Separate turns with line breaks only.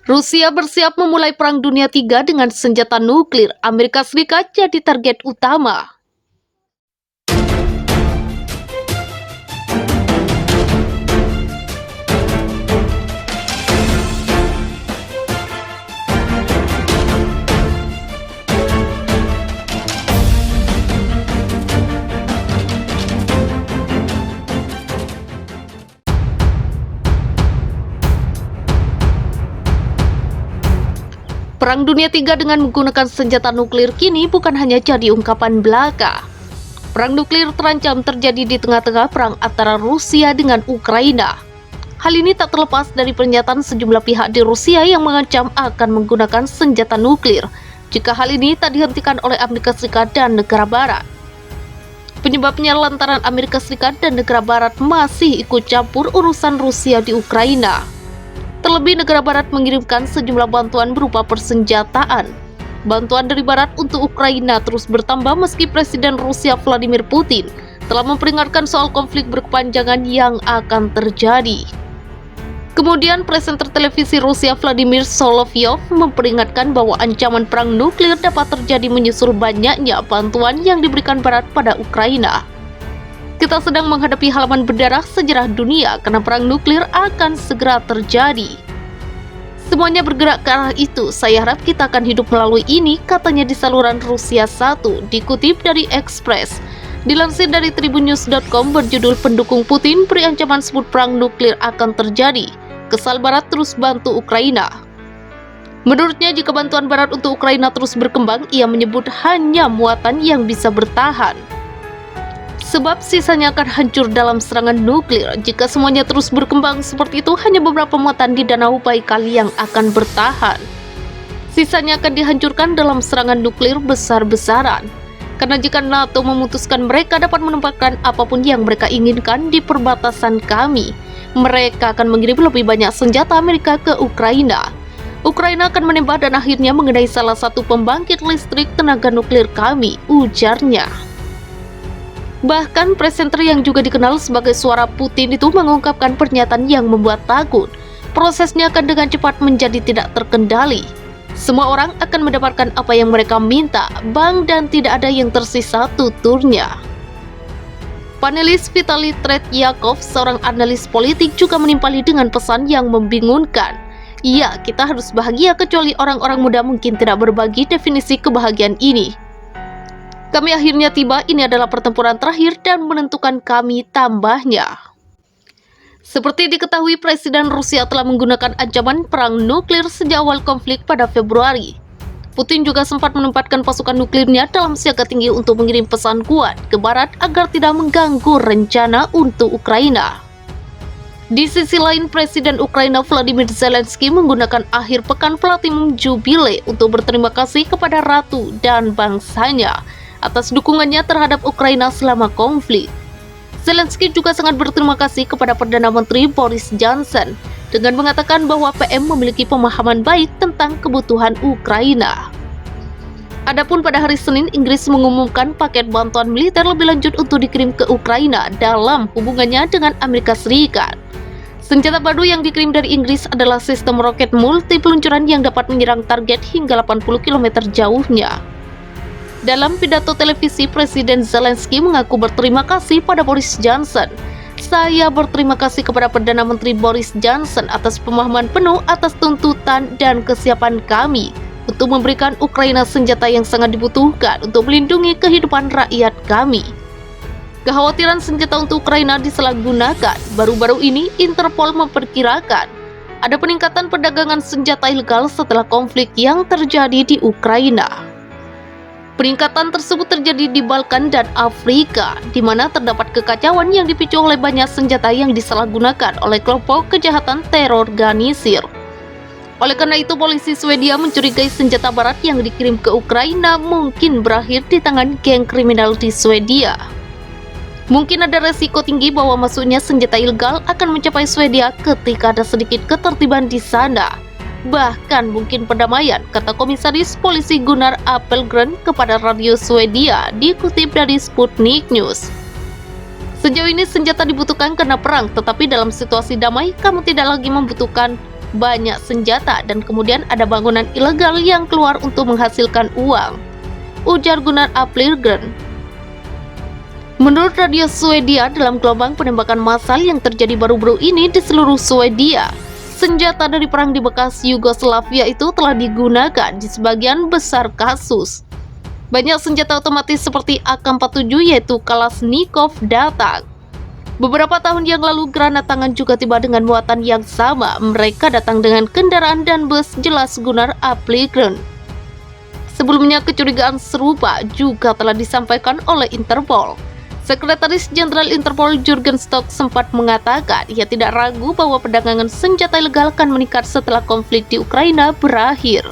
Rusia bersiap memulai Perang Dunia III dengan senjata nuklir. Amerika Serikat jadi target utama. Perang Dunia III dengan menggunakan senjata nuklir kini bukan hanya jadi ungkapan belaka. Perang nuklir terancam terjadi di tengah-tengah perang antara Rusia dengan Ukraina. Hal ini tak terlepas dari pernyataan sejumlah pihak di Rusia yang mengancam akan menggunakan senjata nuklir jika hal ini tak dihentikan oleh Amerika Serikat dan negara Barat. Penyebabnya lantaran Amerika Serikat dan negara Barat masih ikut campur urusan Rusia di Ukraina. Terlebih negara Barat mengirimkan sejumlah bantuan berupa persenjataan. Bantuan dari Barat untuk Ukraina terus bertambah meski Presiden Rusia Vladimir Putin telah memperingatkan soal konflik berkepanjangan yang akan terjadi. Kemudian presenter televisi Rusia Vladimir Solovyov memperingatkan bahwa ancaman perang nuklir dapat terjadi menyusul banyaknya bantuan yang diberikan Barat pada Ukraina. Kita sedang menghadapi halaman berdarah sejarah dunia karena perang nuklir akan segera terjadi. Semuanya bergerak ke arah itu. Saya harap kita akan hidup melalui ini, katanya di saluran Rusia 1, dikutip dari Express. Dilansir dari tribunnews.com berjudul "Pendukung Putin beri ancaman sebut perang nuklir akan terjadi. Kesal Barat terus bantu Ukraina." Menurutnya, jika bantuan Barat untuk Ukraina terus berkembang, ia menyebut hanya muatan yang bisa bertahan. Sebab sisanya akan hancur dalam serangan nuklir. Jika semuanya terus berkembang seperti itu, hanya beberapa muatan di Danau Baikal yang akan bertahan. Sisanya akan dihancurkan dalam serangan nuklir besar-besaran. Karena jika NATO memutuskan mereka dapat menempatkan apapun yang mereka inginkan di perbatasan kami, mereka akan mengirim lebih banyak senjata Amerika ke Ukraina. Ukraina akan menembak dan akhirnya mengenai salah satu pembangkit listrik tenaga nuklir kami, ujarnya. Bahkan presenter yang juga dikenal sebagai suara Putin itu mengungkapkan pernyataan yang membuat takut. Prosesnya akan dengan cepat menjadi tidak terkendali. Semua orang akan mendapatkan apa yang mereka minta, bang, dan tidak ada yang tersisa, tuturnya. Panelis Vitaly Tretyakov, seorang analis politik, juga menimpali dengan pesan yang membingungkan. Ya, kita harus bahagia kecuali orang-orang muda mungkin tidak berbagi definisi kebahagiaan ini. Kami akhirnya tiba, ini adalah pertempuran terakhir dan menentukan kami, tambahnya. Seperti diketahui, Presiden Rusia telah menggunakan ancaman perang nuklir sejak awal konflik pada Februari. Putin juga sempat menempatkan pasukan nuklirnya dalam siaga tinggi untuk mengirim pesan kuat ke Barat agar tidak mengganggu rencana untuk Ukraina. Di sisi lain, Presiden Ukraina Volodymyr Zelensky menggunakan akhir pekan Platinum Jubilee untuk berterima kasih kepada Ratu dan bangsanya atas dukungannya terhadap Ukraina selama konflik. Zelensky juga sangat berterima kasih kepada Perdana Menteri Boris Johnson dengan mengatakan bahwa PM memiliki pemahaman baik tentang kebutuhan Ukraina. Adapun pada hari Senin, Inggris mengumumkan paket bantuan militer lebih lanjut untuk dikirim ke Ukraina dalam hubungannya dengan Amerika Serikat. Senjata baru yang dikirim dari Inggris adalah sistem roket multi peluncuran yang dapat menyerang target hingga 80 km jauhnya. Dalam pidato televisi, Presiden Zelensky mengaku berterima kasih pada Boris Johnson. Saya berterima kasih kepada Perdana Menteri Boris Johnson atas pemahaman penuh atas tuntutan dan kesiapan kami untuk memberikan Ukraina senjata yang sangat dibutuhkan untuk melindungi kehidupan rakyat kami. Kekhawatiran senjata untuk Ukraina disalahgunakan. Baru-baru ini, Interpol memperkirakan ada peningkatan perdagangan senjata ilegal setelah konflik yang terjadi di Ukraina. Peningkatan tersebut terjadi di Balkan dan Afrika, di mana terdapat kekacauan yang dipicu oleh banyak senjata yang disalahgunakan oleh kelompok kejahatan terorganisir. Oleh karena itu, polisi Swedia mencurigai senjata Barat yang dikirim ke Ukraina mungkin berakhir di tangan geng kriminal di Swedia. Mungkin ada resiko tinggi bahwa masuknya senjata ilegal akan mencapai Swedia ketika ada sedikit ketertiban di sana. Bahkan mungkin perdamaian, kata Komisaris Polisi Gunnar Appelgren kepada radio Swedia, dikutip dari Sputnik News. Sejauh ini senjata dibutuhkan karena perang, tetapi dalam situasi damai, kamu tidak lagi membutuhkan banyak senjata dan kemudian ada bangunan ilegal yang keluar untuk menghasilkan uang, ujar Gunnar Applirgren. Menurut radio Swedia, dalam gelombang penembakan massal yang terjadi baru-baru ini di seluruh Swedia, senjata dari perang di bekas Yugoslavia itu telah digunakan di sebagian besar kasus. Banyak senjata otomatis seperti AK-47 yaitu Kalashnikov datang. Beberapa tahun yang lalu granat tangan juga tiba dengan muatan yang sama. Mereka datang dengan kendaraan dan bus, jelas Gunnar Applirgren. Sebelumnya kecurigaan serupa juga telah disampaikan oleh Interpol. Sekretaris Jenderal Interpol Jurgen Stock sempat mengatakan ia tidak ragu bahwa perdagangan senjata ilegal akan meningkat setelah konflik di Ukraina berakhir.